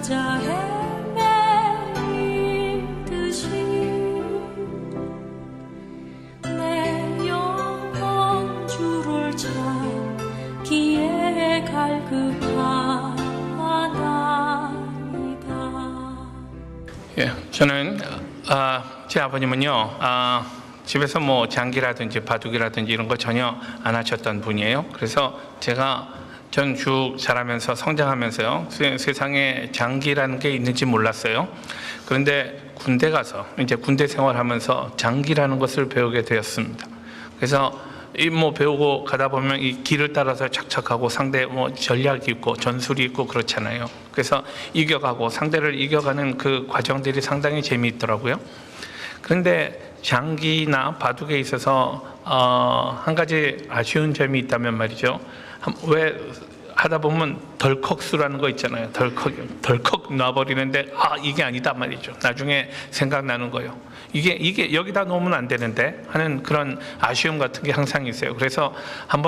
찾아 헤매이듯이 내 영혼 주를 찾기에 갈급하나이다. 예, 저는 제 아버님은요 집에서 뭐 장기라든지 바둑이라든지 이런 거 전혀 안 하셨던 분이에요. 그래서 제가 전 쭉 자라면서 성장하면서요 세상에 장기라는 게 있는지 몰랐어요. 그런데 군대 가서 이제 군대 생활하면서 장기라는 것을 배우게 되었습니다. 그래서 이 뭐 배우고 가다 보면 이 길을 따라서 착착하고 상대 뭐 전략이 있고 전술이 있고 그렇잖아요. 그래서 이겨가고 상대를 이겨가는 그 과정들이 상당히 재미있더라고요. 그런데 장기나 바둑에 있어서 한 가지 아쉬운 점이 있다면 말이죠. 왜 하다 보면 덜컥수라는 거 있잖아요. 덜컥 놔버리는데 이게 아니다 말이죠. 나중에 생각나는 거예요. 이게 여기다 놓으면 안 되는데 하는 그런 아쉬움 같은 게 항상 있어요. 그래서 한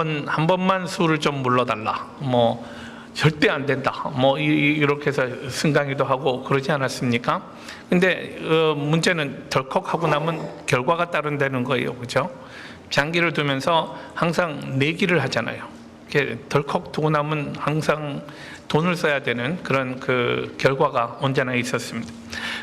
번만 수를 좀 물러달라. 뭐 절대 안 된다. 뭐 이렇게 해서 승강이도 하고 그러지 않았습니까? 근데 문제는 덜컥하고 나면 결과가 따른다는 거예요. 그죠? 장기를 두면서 항상 내기를 하잖아요. 이렇게 덜컥 두고 나면 항상 돈을 써야 되는 그런 그 결과가 언제나 있었습니다.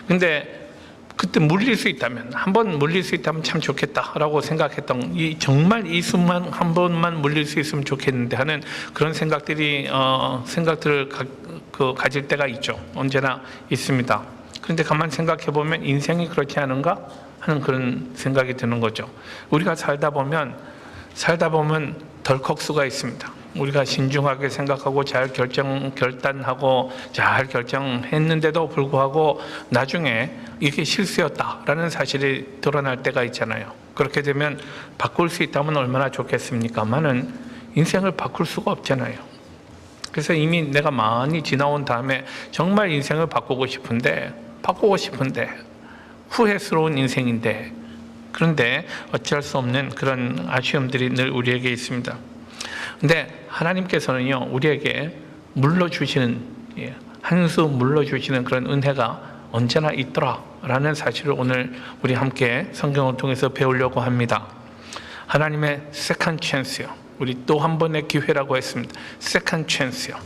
근데 그때 물릴 수 있다면, 한 번 물릴 수 있다면 참 좋겠다라고 생각했던, 정말 이 수만 한 번만 물릴 수 있으면 좋겠는데 하는 그런 생각들을 가질 때가 있죠. 언제나 있습니다. 그런데 가만 생각해 보면 인생이 그렇지 않은가 하는 그런 생각이 드는 거죠. 우리가 살다 보면 덜컥수가 있습니다. 우리가 신중하게 생각하고 잘 결단하고 잘 결정했는데도 불구하고 나중에 이게 실수였다라는 사실이 드러날 때가 있잖아요. 그렇게 되면 바꿀 수 있다면 얼마나 좋겠습니까만은 인생을 바꿀 수가 없잖아요. 그래서 이미 내가 많이 지나온 다음에 정말 인생을 바꾸고 싶은데 후회스러운 인생인데, 그런데 어찌할 수 없는 그런 아쉬움들이 늘 우리에게 있습니다. 근데 하나님께서는요 우리에게 물러주시는, 한 수 물러주시는 그런 은혜가 언제나 있더라라는 사실을 오늘 우리 함께 성경을 통해서 배우려고 합니다. 하나님의 세컨드 찬스요, 우리 또 한 번의 기회라고 했습니다. 세컨드 찬스요.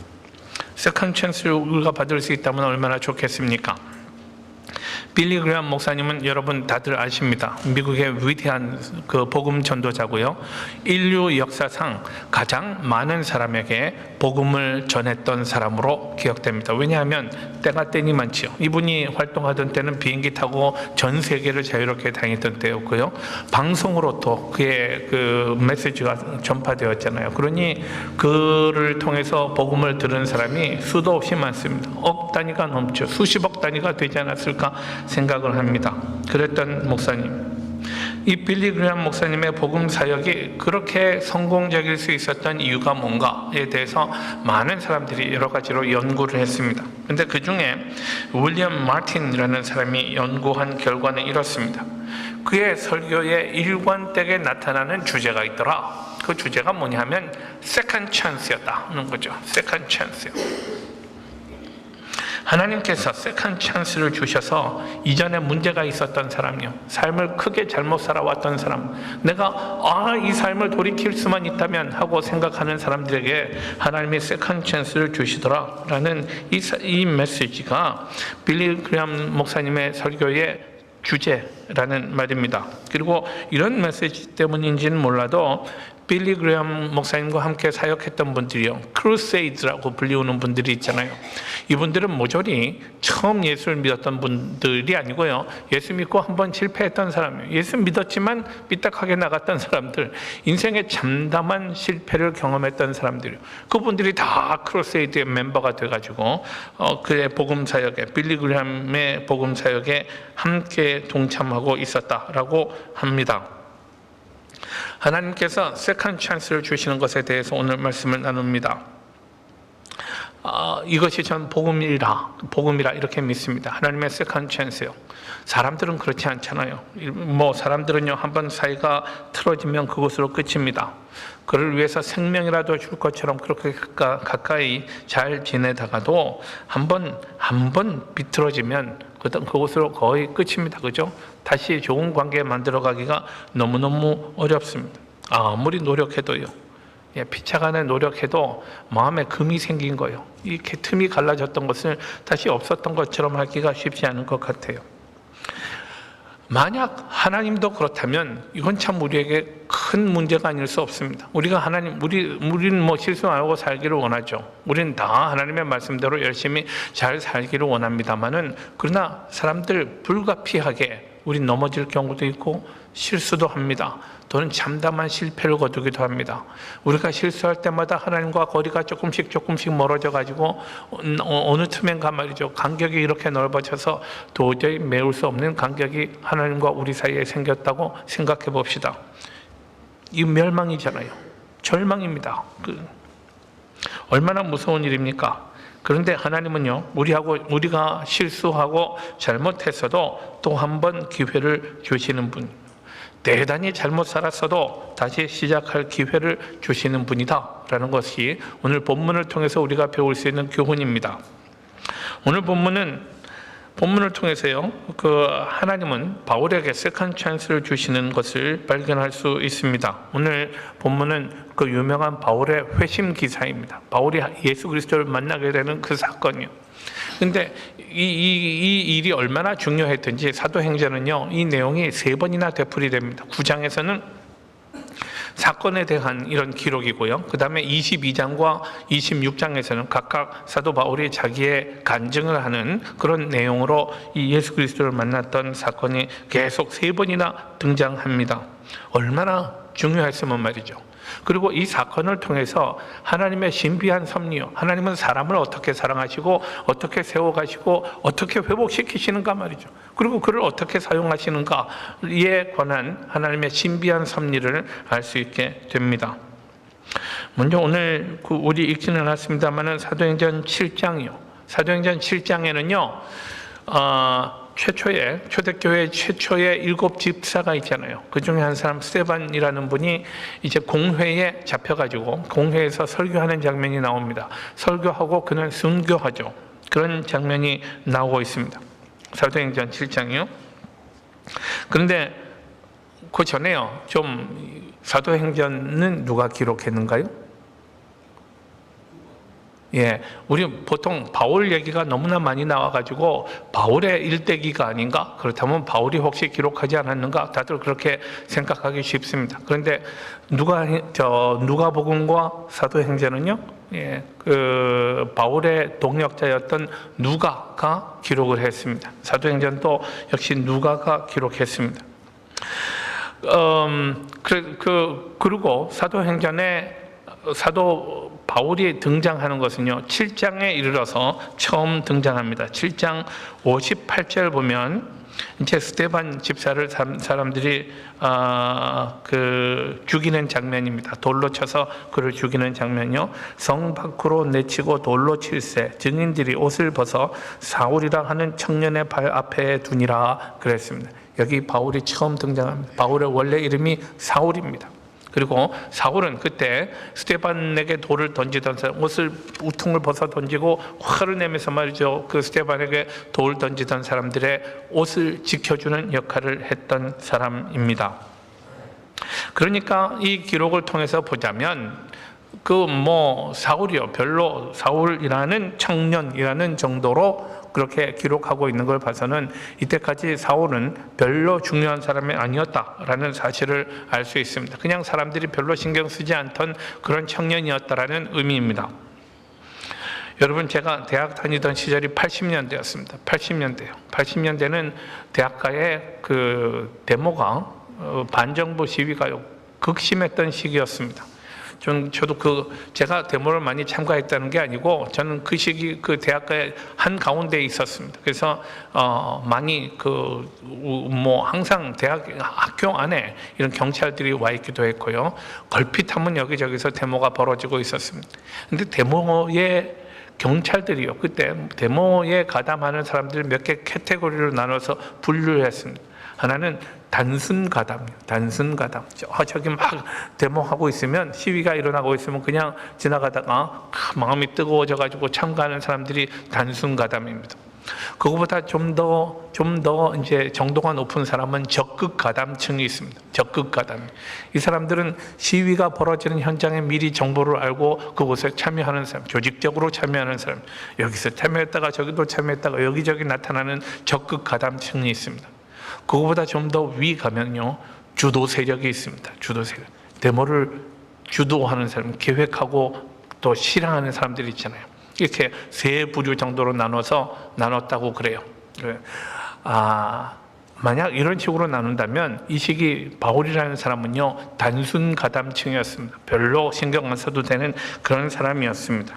세컨드 찬스를 우리가 받을 수 있다면 얼마나 좋겠습니까? 빌리 그레이엄 목사님은 여러분 다들 아십니다. 미국의 위대한 그 복음 전도자고요. 인류 역사상 가장 많은 사람에게 복음을 전했던 사람으로 기억됩니다. 왜냐하면 때가 때니 많지요. 이분이 활동하던 때는 비행기 타고 전 세계를 자유롭게 다녔던 때였고요. 방송으로 또 그의 그 메시지가 전파되었잖아요. 그러니 그를 통해서 복음을 들은 사람이 수도 없이 많습니다. 억 단위가 넘죠. 수십억 단위가 되지 않았을까 생각을 합니다. 그랬던 목사님, 이 빌리 그레이엄 목사님의 복음 사역이 그렇게 성공적일 수 있었던 이유가 뭔가에 대해서 많은 사람들이 여러 가지로 연구를 했습니다. 그런데 그 중에 윌리엄 마틴이라는 사람이 연구한 결과는 이렇습니다. 그의 설교의 일관되게 나타나는 주제가 있더라. 그 주제가 뭐냐면 세컨드 찬스였다는 거죠. 세컨드 찬스요. 하나님께서 세컨드 찬스를 주셔서 이전에 문제가 있었던 사람이요, 삶을 크게 잘못 살아왔던 사람, 내가 이 삶을 돌이킬 수만 있다면 하고 생각하는 사람들에게 하나님이 세컨드 찬스를 주시더라라는 이 메시지가 빌리 그레이엄 목사님의 설교의 주제라는 말입니다. 그리고 이런 메시지 때문인지는 몰라도 빌리 그레이엄 목사님과 함께 사역했던 분들이요, 크루세이드라고 불리우는 분들이 있잖아요. 이분들은 모조리 처음 예수를 믿었던 분들이 아니고요, 예수 믿고 한번 실패했던 사람이에요. 예수 믿었지만 삐딱하게 나갔던 사람들, 인생의 참담한 실패를 경험했던 사람들이요. 그분들이 다 크루세이드의 멤버가 돼가지고 그의 복음 사역에, 빌리 그레이엄의 복음 사역에 함께 동참하고 있었다라고 합니다. 하나님께서 세컨드 찬스를 주시는 것에 대해서 오늘 말씀을 나눕니다. 이것이 전 복음이라 이렇게 믿습니다. 하나님의 세컨 찬스요. 사람들은 그렇지 않잖아요. 사람들은요, 한번 사이가 틀어지면 그것으로 끝입니다. 그를 위해서 생명이라도 줄 것처럼 그렇게 가까이 잘 지내다가도 한번 비틀어지면 그것으로 거의 끝입니다. 그죠? 다시 좋은 관계 만들어가기가 너무너무 어렵습니다. 아무리 노력해도요. 피차간에 노력해도 마음에 금이 생긴 거예요. 이렇게 틈이 갈라졌던 것을 다시 없었던 것처럼 하기가 쉽지 않은 것 같아요. 만약 하나님도 그렇다면 이건 참 우리에게 큰 문제가 아닐 수 없습니다. 우리는 실수 안 하고 살기를 원하죠. 우리는 다 하나님의 말씀대로 열심히 잘 살기를 원합니다만은, 그러나 사람들 불가피하게 우린 넘어질 경우도 있고 실수도 합니다. 또는 잠담한 실패를 거두기도 합니다. 우리가 실수할 때마다 하나님과 거리가 조금씩 멀어져 가지고 어느 틈엔가 말이죠, 간격이 이렇게 넓어져서 도저히 메울 수 없는 간격이 하나님과 우리 사이에 생겼다고 생각해 봅시다. 이 멸망이잖아요. 절망입니다. 얼마나 무서운 일입니까? 그런데 하나님은요, 우리가 실수하고 잘못했어도 또 한 번 기회를 주시는 분, 대단히 잘못 살았어도 다시 시작할 기회를 주시는 분이다 라는 것이 오늘 본문을 통해서 우리가 배울 수 있는 교훈입니다. 오늘 본문을 통해서요, 하나님은 바울에게 세컨 찬스를 주시는 것을 발견할 수 있습니다. 오늘 본문은 그 유명한 바울의 회심 기사입니다. 바울이 예수 그리스도를 만나게 되는 그 사건이요. 근데 이 일이 얼마나 중요했던지 사도행전은요, 이 내용이 3번이나 되풀이됩니다. 9장에서는 사건에 대한 이런 기록이고요. 그 다음에 22장과 26장에서는 각각 사도 바울이 자기의 간증을 하는 그런 내용으로 이 예수 그리스도를 만났던 사건이 계속 3번이나 등장합니다. 얼마나 중요했으면 말이죠. 그리고 이 사건을 통해서 하나님의 신비한 섭리요, 하나님은 사람을 어떻게 사랑하시고 어떻게 세워가시고 어떻게 회복시키시는가 말이죠. 그리고 그를 어떻게 사용하시는가에 관한 하나님의 신비한 섭리를 알 수 있게 됩니다. 먼저 오늘 우리 읽지는 않았습니다만 사도행전 7장이요. 사도행전 7장에는요, 초대교회 최초의 7 집사가 있잖아요. 그 중에 한 사람 스데반이라는 분이 이제 공회에 잡혀가지고 공회에서 설교하는 장면이 나옵니다. 설교하고 그는 순교하죠. 그런 장면이 나오고 있습니다. 사도행전 7장이요. 그런데 그 전에요, 좀 사도행전은 누가 기록했는가요? 우리 보통 바울 얘기가 너무나 많이 나와가지고 바울의 일대기가 아닌가? 그렇다면 바울이 혹시 기록하지 않았는가? 다들 그렇게 생각하기 쉽습니다. 그런데 누가복음과 사도행전은요, 바울의 동역자였던 누가가 기록을 했습니다. 사도행전도 역시 누가가 기록했습니다. 그리고 사도행전에 사도 바울이 등장하는 것은요, 7장에 이르러서 처음 등장합니다. 7장 58절 보면 이제 스데반 집사를 사람들이 죽이는 장면입니다. 돌로 쳐서 그를 죽이는 장면이요. 성 밖으로 내치고 돌로 칠세 증인들이 옷을 벗어 사울이라 하는 청년의 발 앞에 두니라 그랬습니다. 여기 바울이 처음 등장합니다. 바울의 원래 이름이 사울입니다. 그리고 사울은 그때 스데반에게 돌을 던지던 사람, 우퉁을 벗어 던지고 화를 내면서 말이죠, 그 스데반에게 돌 던지던 사람들의 옷을 지켜주는 역할을 했던 사람입니다. 그러니까 이 기록을 통해서 보자면 사울이요, 별로 사울이라는 청년이라는 정도로 그렇게 기록하고 있는 걸 봐서는 이때까지 사울은 별로 중요한 사람이 아니었다라는 사실을 알 수 있습니다. 그냥 사람들이 별로 신경 쓰지 않던 그런 청년이었다라는 의미입니다. 여러분, 제가 대학 다니던 시절이 80년대였습니다. 80년대는 대학가의 그 반정부 시위가 극심했던 시기였습니다. 저도 제가 데모를 많이 참가했다는 게 아니고 저는 그 시기 그 대학가의 한 가운데에 있었습니다. 그래서 많이 항상 학교 안에 이런 경찰들이 와 있기도 했고요. 걸핏하면 여기저기서 데모가 벌어지고 있었습니다. 근데 데모의 경찰들이요. 그때 데모에 가담하는 사람들 몇 개 카테고리로 나눠서 분류를 했습니다. 하나는 단순 가담, 단순 가담. 저기 막 데모하고 있으면, 시위가 일어나고 있으면 그냥 지나가다가 마음이 뜨거워져가지고 참가하는 사람들이 단순 가담입니다. 그거보다 좀 더 이제 정도가 높은 사람은 적극 가담층이 있습니다. 적극 가담. 이 사람들은 시위가 벌어지는 현장에 미리 정보를 알고 그곳에 참여하는 사람, 조직적으로 참여하는 사람, 여기서 참여했다가 저기도 참여했다가 여기저기 나타나는 적극 가담층이 있습니다. 그거보다 좀 더 위 가면요, 주도 세력이 있습니다. 주도 세력. 데모를 주도하는 사람, 계획하고 또 실행하는 사람들이 있잖아요. 이렇게 세 부류 정도로 나눴다고 그래요. 만약 이런 식으로 나눈다면 이 시기 바울이라는 사람은요, 단순 가담층이었습니다. 별로 신경 안 써도 되는 그런 사람이었습니다.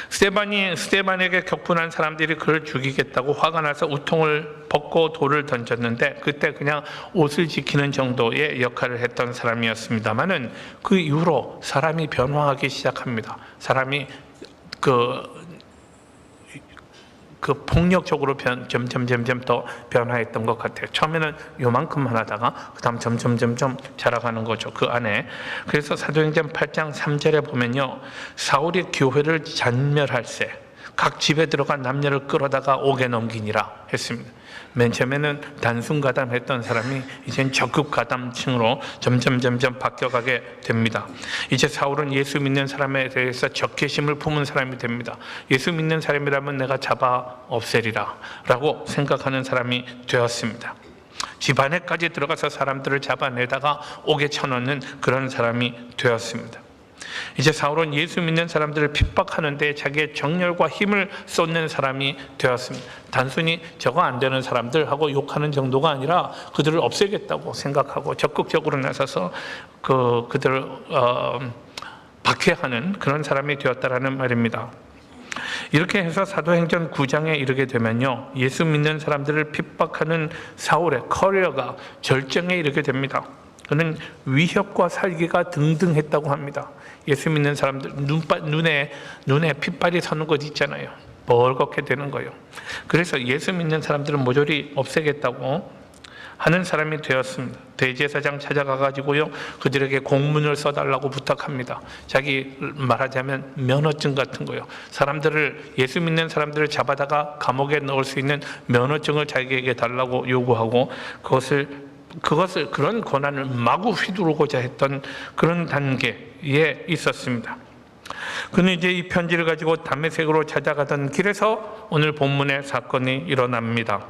스데반에게 격분한 사람들이 그를 죽이겠다고 화가 나서 우통을 벗고 돌을 던졌는데, 그때 그냥 옷을 지키는 정도의 역할을 했던 사람이었습니다만은 그 이후로 사람이 변화하기 시작합니다. 사람이 폭력적으로 점점 더 변화했던 것 같아요. 처음에는 요만큼만 하다가 그다음 점점 자라가는 거죠, 그 안에. 그래서 사도행전 8장 3절에 보면요, 사울이 교회를 잔멸할세 각 집에 들어간 남녀를 끌어다가 옥에 넘기니라 했습니다. 맨 처음에는 단순 가담했던 사람이 이젠 적극 가담층으로 점점 바뀌어가게 됩니다. 이제 사울은 예수 믿는 사람에 대해서 적개심을 품은 사람이 됩니다. 예수 믿는 사람이라면 내가 잡아 없애리라 라고 생각하는 사람이 되었습니다. 집 안에까지 들어가서 사람들을 잡아내다가 옥에 쳐넣는 그런 사람이 되었습니다. 이제 사울은 예수 믿는 사람들을 핍박하는데 자기의 정열과 힘을 쏟는 사람이 되었습니다. 단순히 저거 안 되는 사람들하고 욕하는 정도가 아니라 그들을 없애겠다고 생각하고 적극적으로 나서서 그들을 박해하는 그런 사람이 되었다라는 말입니다. 이렇게 해서 사도행전 9장에 이르게 되면요, 예수 믿는 사람들을 핍박하는 사울의 커리어가 절정에 이르게 됩니다. 그는 위협과 살기가 등등했다고 합니다. 예수 믿는 사람들 눈에 핏발이 서는 것 있잖아요. 벌겋게 되는 거예요. 그래서 예수 믿는 사람들은 모조리 없애겠다고 하는 사람이 되었습니다. 대제사장 찾아가가지고요, 그들에게 공문을 써달라고 부탁합니다. 자기 말하자면 면허증 같은 거요. 예수 믿는 사람들을 잡아다가 감옥에 넣을 수 있는 면허증을 자기에게 달라고 요구하고, 그런 권한을 마구 휘두르고자 했던 그런 단계에 있었습니다. 그는 이제 이 편지를 가지고 다메섹으로 찾아가던 길에서 오늘 본문의 사건이 일어납니다.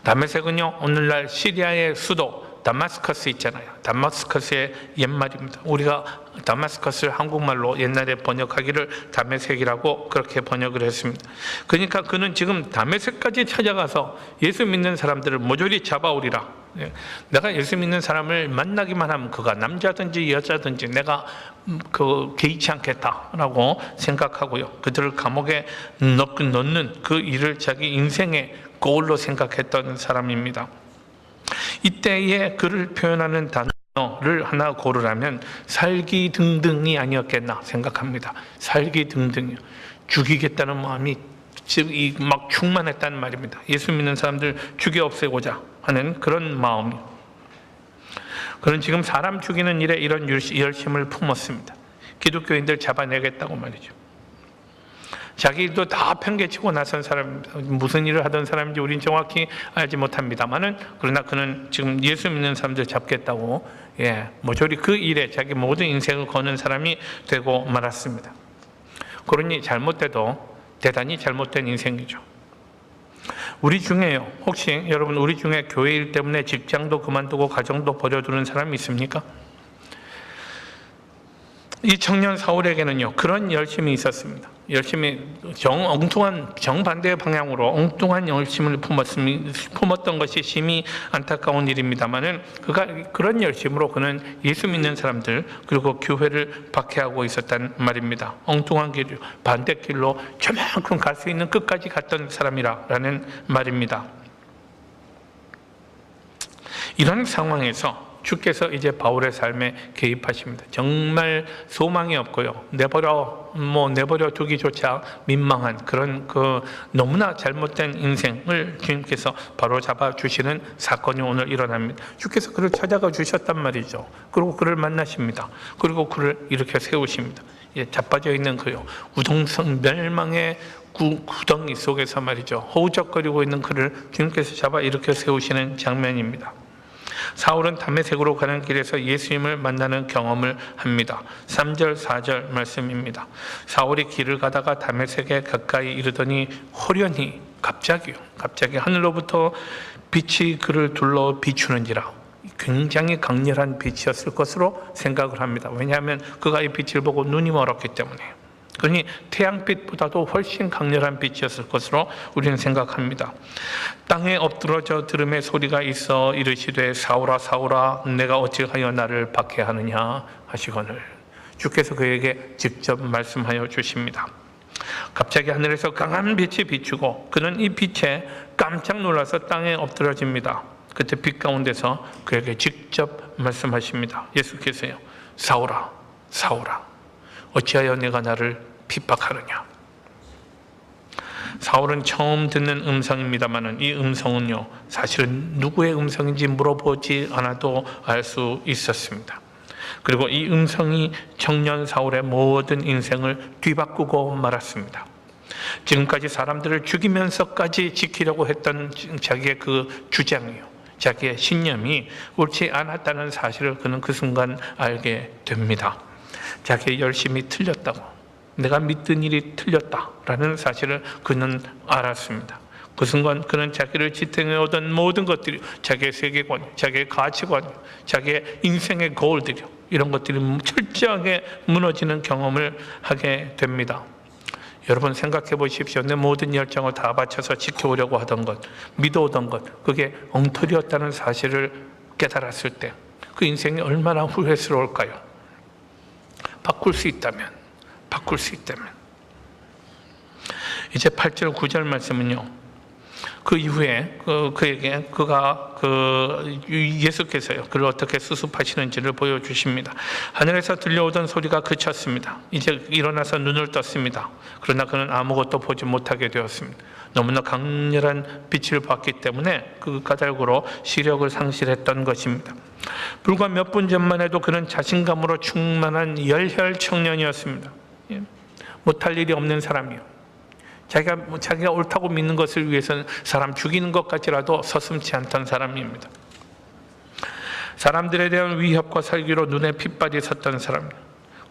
다메섹은요, 오늘날 시리아의 수도 다마스커스 있잖아요. 다마스커스의 옛말입니다. 우리가 다마스커스를 한국말로 옛날에 번역하기를 다메섹이라고 그렇게 번역을 했습니다. 그러니까 그는 지금 다메섹까지 찾아가서 예수 믿는 사람들을 모조리 잡아오리라. 내가 예수 믿는 사람을 만나기만 하면 그가 남자든지 여자든지 내가 개의치 않겠다라고 생각하고요, 그들을 감옥에 넣는 그 일을 자기 인생의 고울로 생각했던 사람입니다. 이때에 그를 표현하는 단어를 하나 고르라면 살기등등이 아니었겠나 생각합니다. 살기등등이요. 죽이겠다는 마음이 막 충만했다는 말입니다. 예수 믿는 사람들 죽여 없애고자 하는 그런 마음이요. 그는 지금 사람 죽이는 일에 이런 열심을 품었습니다. 기독교인들 잡아내겠다고 말이죠. 자기도 다 편개치고 나선 사람, 무슨 일을 하던 사람인지 우린 정확히 알지 못합니다만은, 그러나 그는 지금 예수 믿는 사람들 잡겠다고 모조리 그 일에 자기 모든 인생을 거는 사람이 되고 말았습니다. 그러니 잘못돼도 대단히 잘못된 인생이죠. 우리 중에요, 혹시 여러분 우리 중에 교회 일 때문에 직장도 그만두고 가정도 버려두는 사람이 있습니까? 이 청년 사울에게는요, 그런 열심이 있었습니다. 열심히 엉뚱한 정반대의 방향으로 엉뚱한 열심을 품었던 것이 심히 안타까운 일입니다만은, 그가 그런 열심으로 그는 예수 믿는 사람들 그리고 교회를 박해하고 있었단 말입니다. 엉뚱한 길, 반대길로 저만큼 갈 수 있는 끝까지 갔던 사람이라는 말입니다. 이런 상황에서 주께서 이제 바울의 삶에 개입하십니다. 정말 소망이 없고요. 내버려 두기조차 민망한 그런 너무나 잘못된 인생을 주님께서 바로 잡아 주시는 사건이 오늘 일어납니다. 주께서 그를 찾아가 주셨단 말이죠. 그리고 그를 만나십니다. 그리고 그를 이렇게 세우십니다. 자빠져 있는 그요, 우동성 멸망의 구덩이 속에서 말이죠, 허우적거리고 있는 그를 주님께서 잡아 이렇게 세우시는 장면입니다. 사울은 다메섹으로 가는 길에서 예수님을 만나는 경험을 합니다. 3절 4절 말씀입니다. 사울이 길을 가다가 다메섹에 가까이 이르더니 호련히 갑자기 하늘로부터 빛이 그를 둘러 비추는지라. 굉장히 강렬한 빛이었을 것으로 생각을 합니다. 왜냐하면 그가 이 빛을 보고 눈이 멀었기 때문에. 그러니 태양빛보다도 훨씬 강렬한 빛이었을 것으로 우리는 생각합니다. 땅에 엎드러져 들음의 소리가 있어 이르시되 사울아 사울아 내가 어찌하여 나를 박해하느냐 하시거늘. 주께서 그에게 직접 말씀하여 주십니다. 갑자기 하늘에서 강한 빛이 비추고 그는 이 빛에 깜짝 놀라서 땅에 엎드러집니다. 그때 빛 가운데서 그에게 직접 말씀하십니다. 예수께서요, 사울아 사울아 어찌하여 내가 나를 핍박하느냐. 사울은 처음 듣는 음성입니다만 이 음성은요, 사실은 누구의 음성인지 물어보지 않아도 알 수 있었습니다. 그리고 이 음성이 청년 사울의 모든 인생을 뒤바꾸고 말았습니다. 지금까지 사람들을 죽이면서까지 지키려고 했던 자기의 그 주장이요, 자기의 신념이 옳지 않았다는 사실을 그는 그 순간 알게 됩니다. 자기의 열심이 틀렸다고, 내가 믿던 일이 틀렸다라는 사실을 그는 알았습니다. 그 순간 그는 자기를 지탱해오던 모든 것들이, 자기의 세계관, 자기의 가치관, 자기의 인생의 거울들이, 이런 것들이 철저하게 무너지는 경험을 하게 됩니다. 여러분 생각해 보십시오. 내 모든 열정을 다 바쳐서 지켜오려고 하던 것, 믿어오던 것, 그게 엉터리였다는 사실을 깨달았을 때 그 인생이 얼마나 후회스러울까요? 바꿀 수 있다면, 이제 8절 9절 말씀은요, 그 이후에 예수께서요 그를 어떻게 수습하시는지를 보여주십니다. 하늘에서 들려오던 소리가 그쳤습니다. 이제 일어나서 눈을 떴습니다. 그러나 그는 아무것도 보지 못하게 되었습니다. 너무나 강렬한 빛을 봤기 때문에 그 까닭으로 시력을 상실했던 것입니다. 불과 몇 분 전만 해도 그는 자신감으로 충만한 열혈 청년이었습니다. 못할 일이 없는 사람이요, 자기가 옳다고 믿는 것을 위해서는 사람 죽이는 것까지라도 서슴지 않던 사람입니다. 사람들에 대한 위협과 살기로 눈에 핏발이 섰던 사람입니다.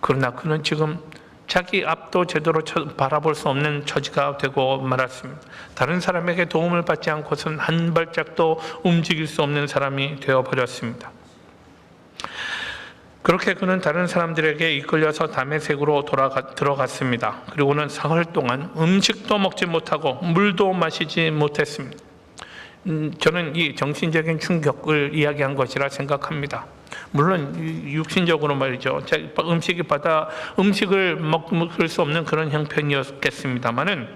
그러나 그는 지금 자기 앞도 제대로 바라볼 수 없는 처지가 되고 말았습니다. 다른 사람에게 도움을 받지 않고선 한 발짝도 움직일 수 없는 사람이 되어버렸습니다. 그렇게 그는 다른 사람들에게 이끌려서 다메섹으로 들어갔습니다. 그리고는 사흘 동안 음식도 먹지 못하고 물도 마시지 못했습니다. 저는 이 정신적인 충격을 이야기한 것이라 생각합니다. 물론 육신적으로 말이죠, 음식을 먹을 수 없는 그런 형편이었겠습니다만은,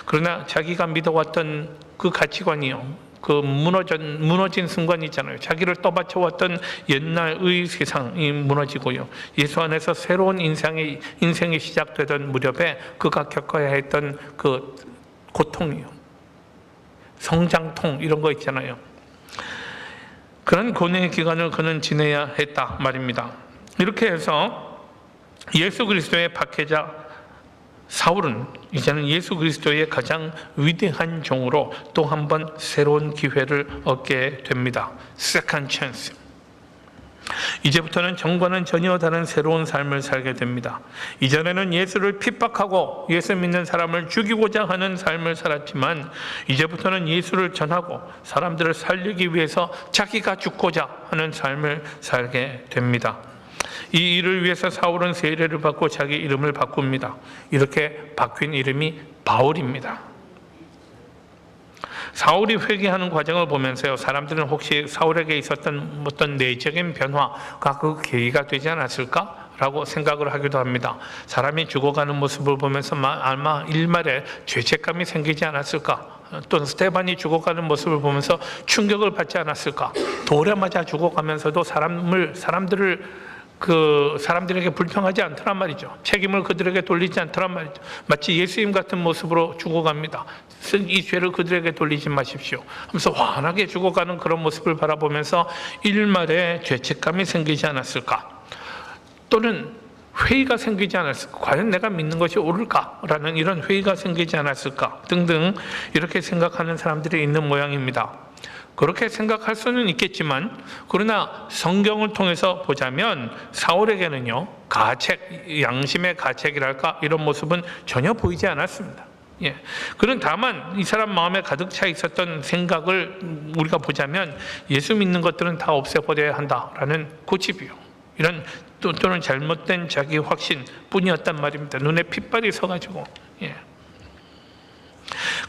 그러나 자기가 믿어왔던 그 가치관이요, 그 무너진 순간이 있잖아요. 자기를 떠받쳐왔던 옛날의 세상이 무너지고요, 예수 안에서 새로운 인생이 시작되던 무렵에 그가 겪어야 했던 그 고통이요, 성장통, 이런 거 있잖아요. 그런 고뇌의 기간을 그는 지내야 했다 말입니다. 이렇게 해서 예수 그리스도의 박해자 사울은 이제는 예수 그리스도의 가장 위대한 종으로 또 한 번 새로운 기회를 얻게 됩니다. Second chance. 이제부터는 전과는 전혀 다른 새로운 삶을 살게 됩니다. 이전에는 예수를 핍박하고 예수 믿는 사람을 죽이고자 하는 삶을 살았지만, 이제부터는 예수를 전하고 사람들을 살리기 위해서 자기가 죽고자 하는 삶을 살게 됩니다. 이 일을 위해서 사울은 세례를 받고 자기 이름을 바꿉니다. 이렇게 바뀐 이름이 바울입니다. 사울이 회개하는 과정을 보면서요, 사람들은 혹시 사울에게 있었던 어떤 내적인 변화가 그 계기가 되지 않았을까? 라고 생각을 하기도 합니다. 사람이 죽어가는 모습을 보면서 아마 일말에 죄책감이 생기지 않았을까? 또는 스테반이 죽어가는 모습을 보면서 충격을 받지 않았을까? 돌에 맞아 죽어가면서도 사람들에게 불평하지 않더란 말이죠. 책임을 그들에게 돌리지 않더란 말이죠. 마치 예수님 같은 모습으로 죽어갑니다. 이 죄를 그들에게 돌리지 마십시오 하면서 환하게 죽어가는 그런 모습을 바라보면서 일말에 죄책감이 생기지 않았을까? 또는 회의가 생기지 않았을까? 과연 내가 믿는 것이 옳을까? 라는 이런 회의가 생기지 않았을까? 등등 이렇게 생각하는 사람들이 있는 모양입니다. 그렇게 생각할 수는 있겠지만, 그러나 성경을 통해서 보자면 사울에게는요, 양심의 가책이랄까 이런 모습은 전혀 보이지 않았습니다. 예. 그는 다만 이 사람 마음에 가득 차 있었던 생각을 우리가 보자면 예수 믿는 것들은 다 없애버려야 한다라는 고집이요. 이런 또는 잘못된 자기 확신 뿐이었단 말입니다. 눈에 핏발이 서가지고. 예.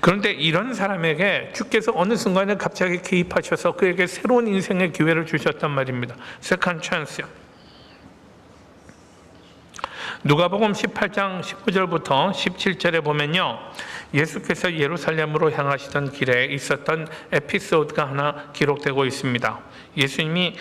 그런데 이런 사람에게 주께서 어느 순간에 갑자기 개입하셔서 그에게 새로운 인생의 기회를 주셨단 말입니다. 세컨드 찬스요. 누가복음 18장 19절부터 17절에 보면요, 예수께서 예루살렘으로 향하시던 길에 있었던 에피소드가 하나 기록되고 있습니다. 예수님이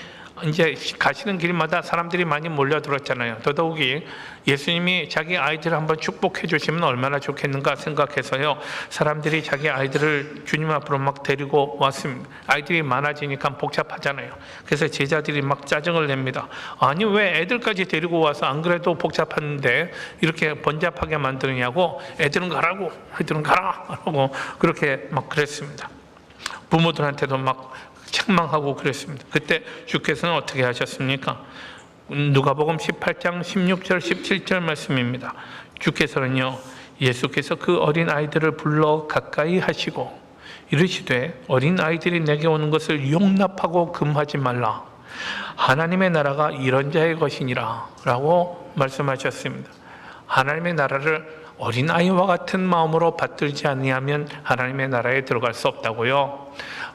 이제 가시는 길마다 사람들이 많이 몰려들었잖아요. 더더욱이 예수님이 자기 아이들을 한번 축복해 주시면 얼마나 좋겠는가 생각해서요, 사람들이 자기 아이들을 주님 앞으로 막 데리고 왔습니다. 아이들이 많아지니까 복잡하잖아요. 그래서 제자들이 막 짜증을 냅니다. 아니, 왜 애들까지 데리고 와서 안 그래도 복잡한데 이렇게 번잡하게 만드느냐고. 애들은 가라 라고 그렇게 막 그랬습니다. 부모들한테도 막 책망하고 그랬습니다. 그때 주께서는 어떻게 하셨습니까? 누가복음 18장 16절 17절 말씀입니다. 주께서는요, 예수께서 그 어린 아이들을 불러 가까이 하시고 이르시되 어린 아이들이 내게 오는 것을 용납하고 금하지 말라. 하나님의 나라가 이런 자의 것이니라 라고 말씀하셨습니다. 하나님의 나라를 어린아이와 같은 마음으로 받들지 아니하면 하나님의 나라에 들어갈 수 없다고요.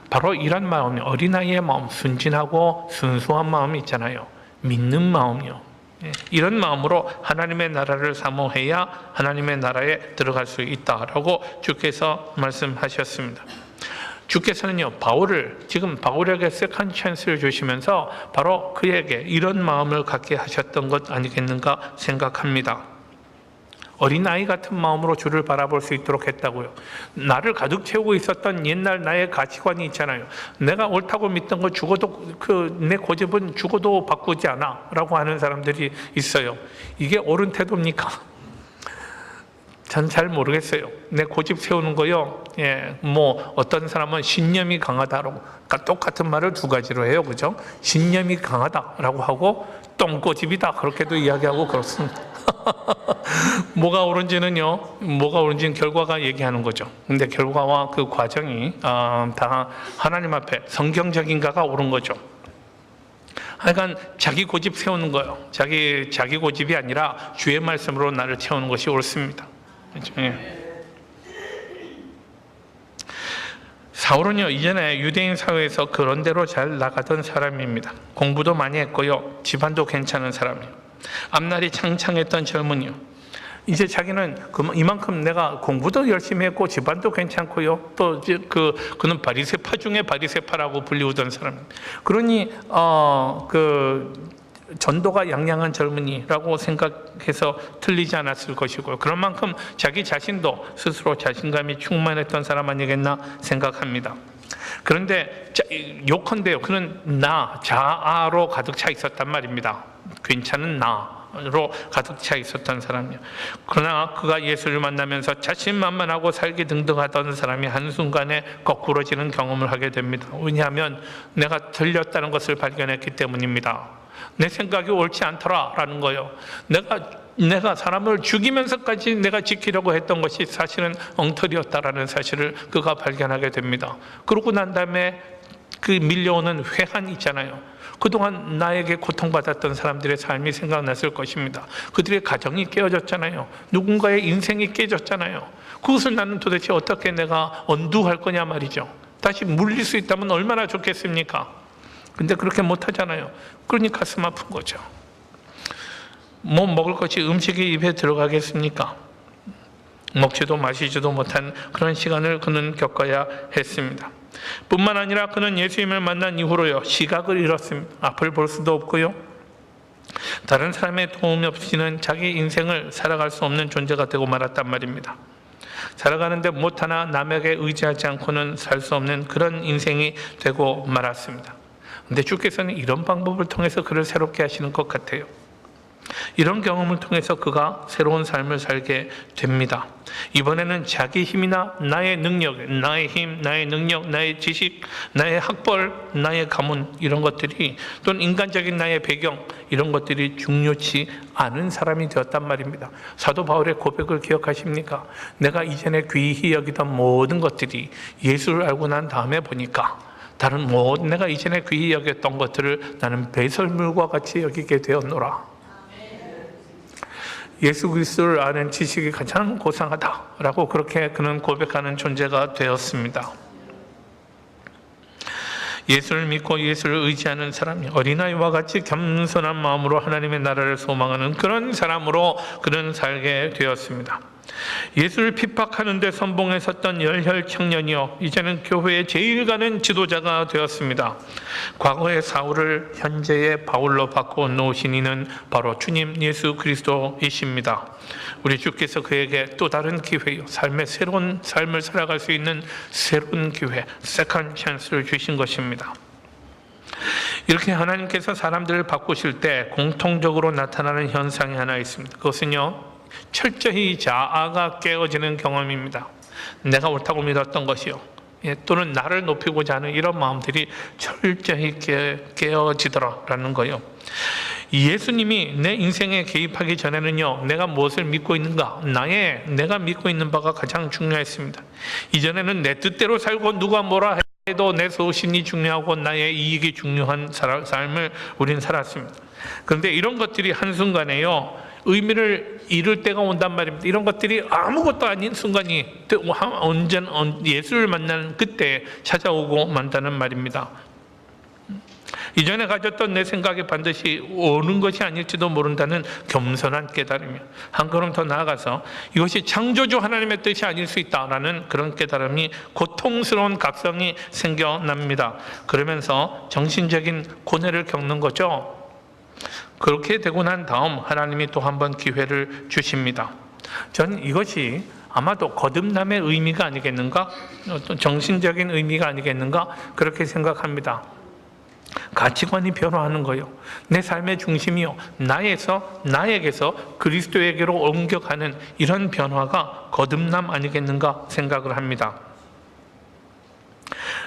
바로 이런 마음이, 어린아이의 마음, 순진하고 순수한 마음이 있잖아요. 믿는 마음이요. 이런 마음으로 하나님의 나라를 사모해야 하나님의 나라에 들어갈 수 있다라고 주께서 말씀하셨습니다. 주께서는요, 지금 바울에게 세컨드 찬스를 주시면서 바로 그에게 이런 마음을 갖게 하셨던 것 아니겠는가 생각합니다. 어린아이 같은 마음으로 주를 바라볼 수 있도록 했다고요. 나를 가득 채우고 있었던 옛날 나의 가치관이 있잖아요. 내가 옳다고 믿던 거 죽어도 내 고집은 죽어도 바꾸지 않아 라고 하는 사람들이 있어요. 이게 옳은 태도입니까? 전 잘 모르겠어요. 내 고집 세우는 거요. 어떤 사람은 신념이 강하다라고, 그러니까 똑같은 말을 두 가지로 해요. 그죠? 신념이 강하다라고 하고 똥고집이다 그렇게도 이야기하고 그렇습니다. 뭐가 옳은지는 결과가 얘기하는 거죠. 근데 결과와 그 과정이 다 하나님 앞에 성경적인가가 옳은 거죠. 하여간 자기 고집 세우는 거예요. 자기 고집이 아니라 주의 말씀으로 나를 채우는 것이 옳습니다. 그렇죠? 사울은요, 이전에 유대인 사회에서 그런 대로 잘 나가던 사람입니다. 공부도 많이 했고요, 집안도 괜찮은 사람이에요. 앞날이 창창했던 젊은이요. 이제 자기는 이만큼 내가 공부도 열심히 했고 집안도 괜찮고요, 또 그는 바리새파 중에 바리새파라고 불리우던 사람입니다. 그러니 전도가 양양한 젊은이라고 생각해서 틀리지 않았을 것이고요. 그런 만큼 자기 자신도 스스로 자신감이 충만했던 사람 아니겠나 생각합니다. 그런데 요컨대요, 그는 자아로 가득 차 있었단 말입니다. 괜찮은 나로 가득 차 있었던 사람이요. 그러나 그가 예수를 만나면서 자신만만하고 살기 등등하던 사람이 한순간에 거꾸러지는 경험을 하게 됩니다. 왜냐하면 내가 틀렸다는 것을 발견했기 때문입니다. 내 생각이 옳지 않더라라는 거예요. 내가 사람을 죽이면서까지 내가 지키려고 했던 것이 사실은 엉터리였다라는 사실을 그가 발견하게 됩니다. 그러고 난 다음에 그 밀려오는 회한이 있잖아요. 그동안 나에게 고통받았던 사람들의 삶이 생각났을 것입니다. 그들의 가정이 깨어졌잖아요. 누군가의 인생이 깨졌잖아요. 그것을 나는 도대체 어떻게 내가 언두할 거냐 말이죠. 다시 물릴 수 있다면 얼마나 좋겠습니까? 근데 그렇게 못하잖아요. 그러니 가슴 아픈 거죠. 뭐 먹을 것이 음식이 입에 들어가겠습니까? 먹지도 마시지도 못한 그런 시간을 그는 겪어야 했습니다. 뿐만 아니라 그는 예수님을 만난 이후로요, 시각을 잃었습니다. 앞을 볼 수도 없고요, 다른 사람의 도움 없이는 자기 인생을 살아갈 수 없는 존재가 되고 말았단 말입니다. 살아가는데 못하나 남에게 의지하지 않고는 살 수 없는 그런 인생이 되고 말았습니다. 그런데 주께서는 이런 방법을 통해서 그를 새롭게 하시는 것 같아요. 이런 경험을 통해서 그가 새로운 삶을 살게 됩니다. 이번에는 자기 힘이나 나의 능력, 나의 힘, 나의 능력, 나의 지식, 나의 학벌, 나의 가문, 이런 것들이, 또는 인간적인 나의 배경, 이런 것들이 중요치 않은 사람이 되었단 말입니다. 사도 바울의 고백을 기억하십니까? 내가 이전에 귀히 여기던 모든 것들이 예수를 알고 난 다음에 보니까 다른 모든 내가 이전에 귀히 여겼던 것들을 나는 배설물과 같이 여기게 되었노라. 예수 그리스도를 아는 지식이 가장 고상하다라고 그렇게 그는 고백하는 존재가 되었습니다. 예수를 믿고 예수를 의지하는 사람이 어린아이와 같이 겸손한 마음으로 하나님의 나라를 소망하는 그런 사람으로 그는 살게 되었습니다. 예수를 핍박하는 데 선봉에 섰던 열혈 청년이요, 이제는 교회의 제일 가는 지도자가 되었습니다. 과거의 사울을 현재의 바울로 바꿔 놓으신 이는 바로 주님 예수 그리스도이십니다. 우리 주께서 그에게 또 다른 기회요, 삶의 새로운 삶을 살아갈 수 있는 새로운 기회, 세컨드 찬스를 주신 것입니다. 이렇게 하나님께서 사람들을 바꾸실 때 공통적으로 나타나는 현상이 하나 있습니다. 그것은요, 철저히 자아가 깨어지는 경험입니다. 내가 옳다고 믿었던 것이요, 또는 나를 높이고자 하는 이런 마음들이 철저히 깨어지더라라는 거예요. 예수님이 내 인생에 개입하기 전에는요, 내가 무엇을 믿고 있는가, 내가 믿고 있는 바가 가장 중요했습니다. 이전에는 내 뜻대로 살고 누가 뭐라 해도 내 소신이 중요하고 나의 이익이 중요한 삶을 우린 살았습니다. 그런데 이런 것들이 한순간에요, 의미를 잃을 때가 온단 말입니다. 이런 것들이 아무것도 아닌 순간이 언젠 예수를 만나는 그때 찾아오고 만다는 말입니다. 이전에 가졌던 내 생각이 반드시 오는 것이 아닐지도 모른다는 겸손한 깨달음이요, 한 걸음 더 나아가서 이것이 창조주 하나님의 뜻이 아닐 수 있다라는 그런 깨달음이 고통스러운 각성이 생겨납니다. 그러면서 정신적인 고뇌를 겪는 거죠. 그렇게 되고 난 다음 하나님이 또 한 번 기회를 주십니다. 전 이것이 아마도 거듭남의 의미가 아니겠는가, 어떤 정신적인 의미가 아니겠는가, 그렇게 생각합니다. 가치관이 변화하는 거예요. 내 삶의 중심이요, 나에게서 그리스도에게로 옮겨가는 이런 변화가 거듭남 아니겠는가 생각을 합니다.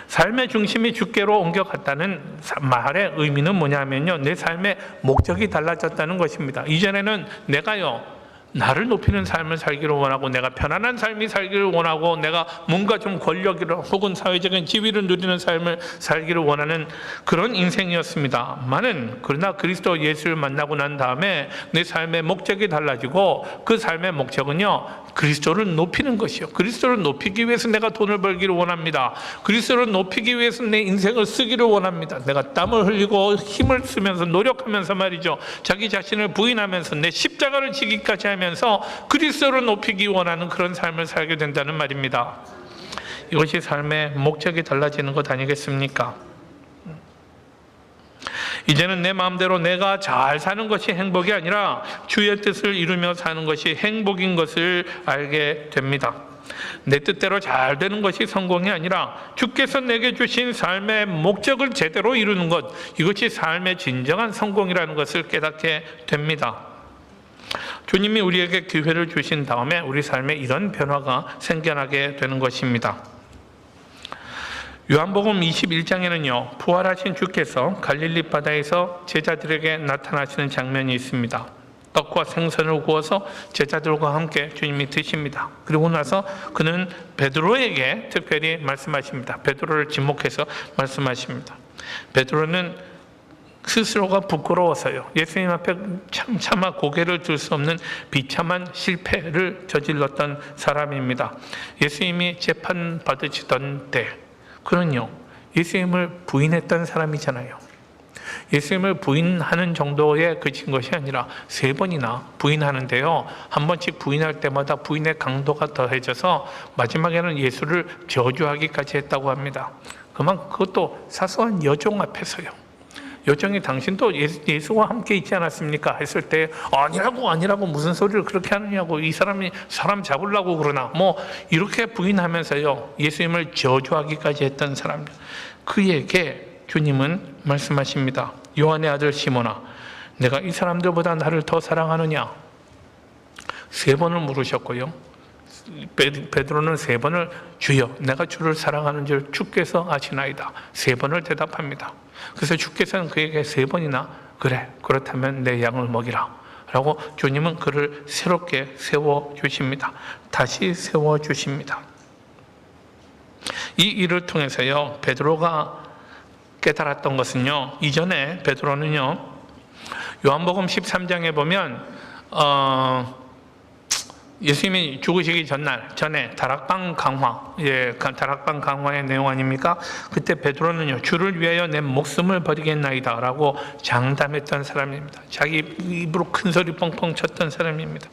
삶의 중심이 주께로 옮겨갔다는 말의 의미는 뭐냐면요, 내 삶의 목적이 달라졌다는 것입니다. 이전에는 내가요, 나를 높이는 삶을 살기를 원하고, 내가 편안한 삶이 살기를 원하고, 내가 뭔가 좀 권력이라 혹은 사회적인 지위를 누리는 삶을 살기를 원하는 그런 인생이었습니다만은, 그러나 그리스도 예수를 만나고 난 다음에 내 삶의 목적이 달라지고, 그 삶의 목적은요, 그리스도를 높이는 것이요, 그리스도를 높이기 위해서 내가 돈을 벌기를 원합니다. 그리스도를 높이기 위해서 내 인생을 쓰기를 원합니다. 내가 땀을 흘리고 힘을 쓰면서 노력하면서 말이죠, 자기 자신을 부인하면서 내 십자가를 지기까지 하면서 그리스도를 높이기 원하는 그런 삶을 살게 된다는 말입니다. 이것이 삶의 목적이 달라지는 것 아니겠습니까? 이제는 내 마음대로 내가 잘 사는 것이 행복이 아니라 주의 뜻을 이루며 사는 것이 행복인 것을 알게 됩니다. 내 뜻대로 잘 되는 것이 성공이 아니라 주께서 내게 주신 삶의 목적을 제대로 이루는 것, 이것이 삶의 진정한 성공이라는 것을 깨닫게 됩니다. 주님이 우리에게 기회를 주신 다음에 우리 삶에 이런 변화가 생겨나게 되는 것입니다. 요한복음 21장에는요, 부활하신 주께서 갈릴리 바다에서 제자들에게 나타나시는 장면이 있습니다. 떡과 생선을 구워서 제자들과 함께 주님이 드십니다. 그리고 나서 그는 베드로에게 특별히 말씀하십니다. 베드로를 지목해서 말씀하십니다. 베드로는 스스로가 부끄러워서요, 예수님 앞에 차마 고개를 들 수 없는 비참한 실패를 저질렀던 사람입니다. 예수님이 재판받으시던 때 그는요, 예수님을 부인했던 사람이잖아요. 예수님을 부인하는 정도에 그친 것이 아니라 3번이나 부인하는데요, 한 번씩 부인할 때마다 부인의 강도가 더해져서 마지막에는 예수를 저주하기까지 했다고 합니다. 그것도 사소한 여종 앞에서요. 여종이 당신도 예수와 함께 있지 않았습니까? 했을 때 아니라고 무슨 소리를 그렇게 하느냐고, 이 사람이 사람 잡으려고 그러나, 이렇게 부인하면서요 예수님을 저주하기까지 했던 사람, 그에게 주님은 말씀하십니다. 요한의 아들 시몬아, 내가 이 사람들보다 나를 더 사랑하느냐? 3번을 물으셨고요, 베드로는 3번을 주여 내가 주를 사랑하는 줄 주께서 아시나이다 3번을 대답합니다. 그래서 주께서는 그에게 3번이나 그래 그렇다면 내 양을 먹이라 라고 주님은 그를 새롭게 세워주십니다. 다시 세워주십니다. 이 일을 통해서요 베드로가 깨달았던 것은요, 이전에 베드로는요 요한복음 13장에 보면 예수님이 죽으시기 전에 다락방 강화, 다락방 강화의 내용 아닙니까? 그때 베드로는요, 주를 위하여 내 목숨을 버리겠나이다 라고 장담했던 사람입니다. 자기 입으로 큰 소리 뻥뻥 쳤던 사람입니다.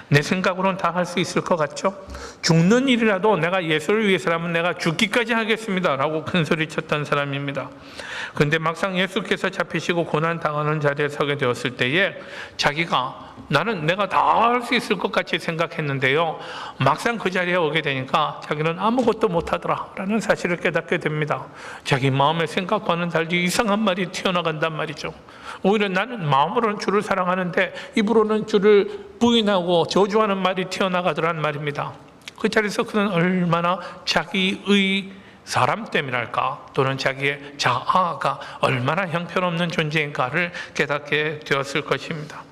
내 생각으로는 다 할 수 있을 것 같죠? 죽는 일이라도 내가 예수를 위해서라면 내가 죽기까지 하겠습니다 라고 큰 소리 쳤던 사람입니다. 그런데 막상 예수께서 잡히시고 고난당하는 자리에 서게 되었을 때에 자기가 내가 다 할 수 있을 것 같이 생각했는데요, 막상 그 자리에 오게 되니까 자기는 아무것도 못하더라 라는 사실을 깨닫게 됩니다. 자기 마음의 생각과는 달리 이상한 말이 튀어나간단 말이죠. 오히려 나는 마음으로는 주를 사랑하는데 입으로는 주를 부인하고 저주하는 말이 튀어나가더란 말입니다. 그 자리에서 그는 얼마나 자기의 사람 때문일까, 또는 자기의 자아가 얼마나 형편없는 존재인가를 깨닫게 되었을 것입니다.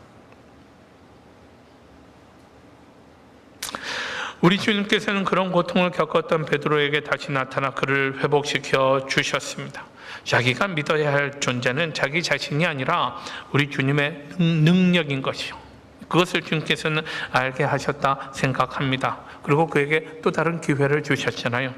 우리 주님께서는 그런 고통을 겪었던 베드로에게 다시 나타나 그를 회복시켜 주셨습니다. 자기가 믿어야 할 존재는 자기 자신이 아니라 우리 주님의 능력인 것이요, 그것을 주님께서는 알게 하셨다 생각합니다. 그리고 그에게 또 다른 기회를 주셨잖아요.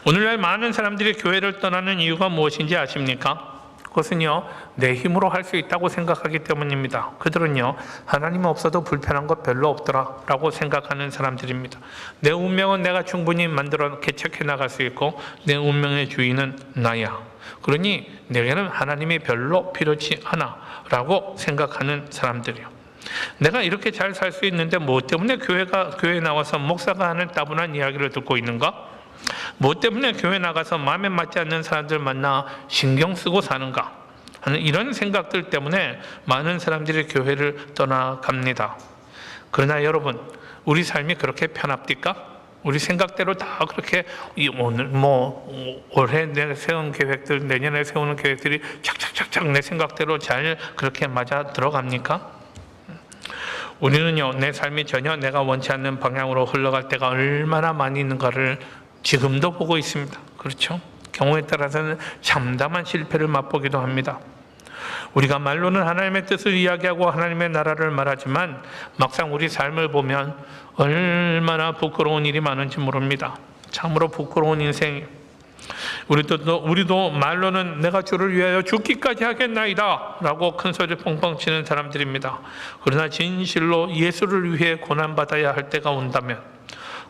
오늘날 많은 사람들이 교회를 떠나는 이유가 무엇인지 아십니까? 그것은요, 내 힘으로 할 수 있다고 생각하기 때문입니다. 그들은요, 하나님 없어도 불편한 것 별로 없더라 라고 생각하는 사람들입니다. 내 운명은 내가 충분히 만들어 개척해 나갈 수 있고 내 운명의 주인은 나야, 그러니 내게는 하나님이 별로 필요치 않아 라고 생각하는 사람들이요. 내가 이렇게 잘 살 수 있는데 뭐 때문에 교회에 나와서 목사가 하는 따분한 이야기를 듣고 있는가? 뭐 때문에 교회 나가서 마음에 맞지 않는 사람들 만나 신경 쓰고 사는가 하는 이런 생각들 때문에 많은 사람들이 교회를 떠나갑니다. 그러나 여러분, 우리 삶이 그렇게 편합니까? 우리 생각대로 다 그렇게 오늘 올해 내가 세운 계획들, 내년에 세우는 계획들이 착착착착 내 생각대로 잘 그렇게 맞아 들어갑니까? 우리는요, 내 삶이 전혀 내가 원치 않는 방향으로 흘러갈 때가 얼마나 많이 있는가를 지금도 보고 있습니다. 그렇죠? 경우에 따라서는 참담한 실패를 맛보기도 합니다. 우리가 말로는 하나님의 뜻을 이야기하고 하나님의 나라를 말하지만 막상 우리 삶을 보면 얼마나 부끄러운 일이 많은지 모릅니다. 참으로 부끄러운 인생. 우리도 말로는 내가 주를 위하여 죽기까지 하겠나이다 라고 큰 소리 뻥뻥 치는 사람들입니다. 그러나 진실로 예수를 위해 고난받아야 할 때가 온다면,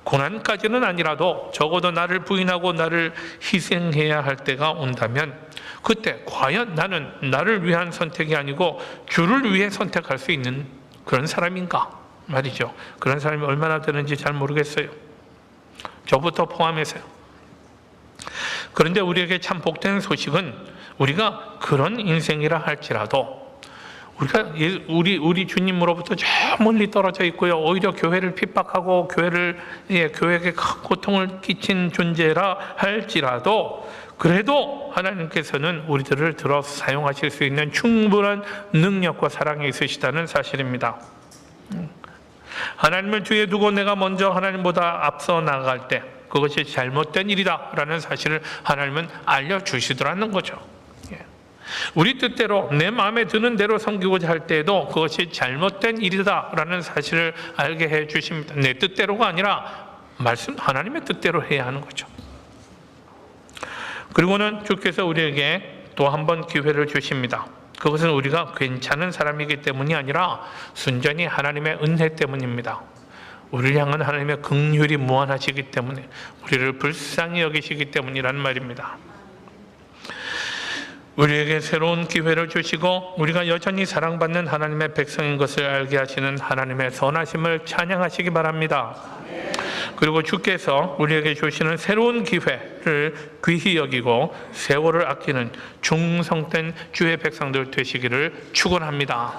고난까지는 아니라도 적어도 나를 부인하고 나를 희생해야 할 때가 온다면, 그때 과연 나는 나를 위한 선택이 아니고 주를 위해 선택할 수 있는 그런 사람인가 말이죠. 그런 사람이 얼마나 되는지 잘 모르겠어요. 저부터 포함해서요. 그런데 우리에게 참 복된 소식은, 우리가 그런 인생이라 할지라도 우리 주님으로부터 저 멀리 떨어져 있고요, 오히려 교회를 핍박하고 교회에게 큰 고통을 끼친 존재라 할지라도, 그래도 하나님께서는 우리들을 들어 사용하실 수 있는 충분한 능력과 사랑이 있으시다는 사실입니다. 하나님을 뒤에 두고 내가 먼저 하나님보다 앞서 나아갈 때 그것이 잘못된 일이다 라는 사실을 하나님은 알려주시더라는 거죠. 우리 뜻대로 내 마음에 드는 대로 섬기고자 할 때에도 그것이 잘못된 일이다 라는 사실을 알게 해 주십니다. 내 뜻대로가 아니라 하나님의 뜻대로 해야 하는 거죠. 그리고는 주께서 우리에게 또 한 번 기회를 주십니다. 그것은 우리가 괜찮은 사람이기 때문이 아니라 순전히 하나님의 은혜 때문입니다. 우리를 향한 하나님의 긍휼이 무한하시기 때문에, 우리를 불쌍히 여기시기 때문이란 말입니다. 우리에게 새로운 기회를 주시고 우리가 여전히 사랑받는 하나님의 백성인 것을 알게 하시는 하나님의 선하심을 찬양하시기 바랍니다. 그리고 주께서 우리에게 주시는 새로운 기회를 귀히 여기고 세월을 아끼는 충성된 주의 백성들 되시기를 축원합니다.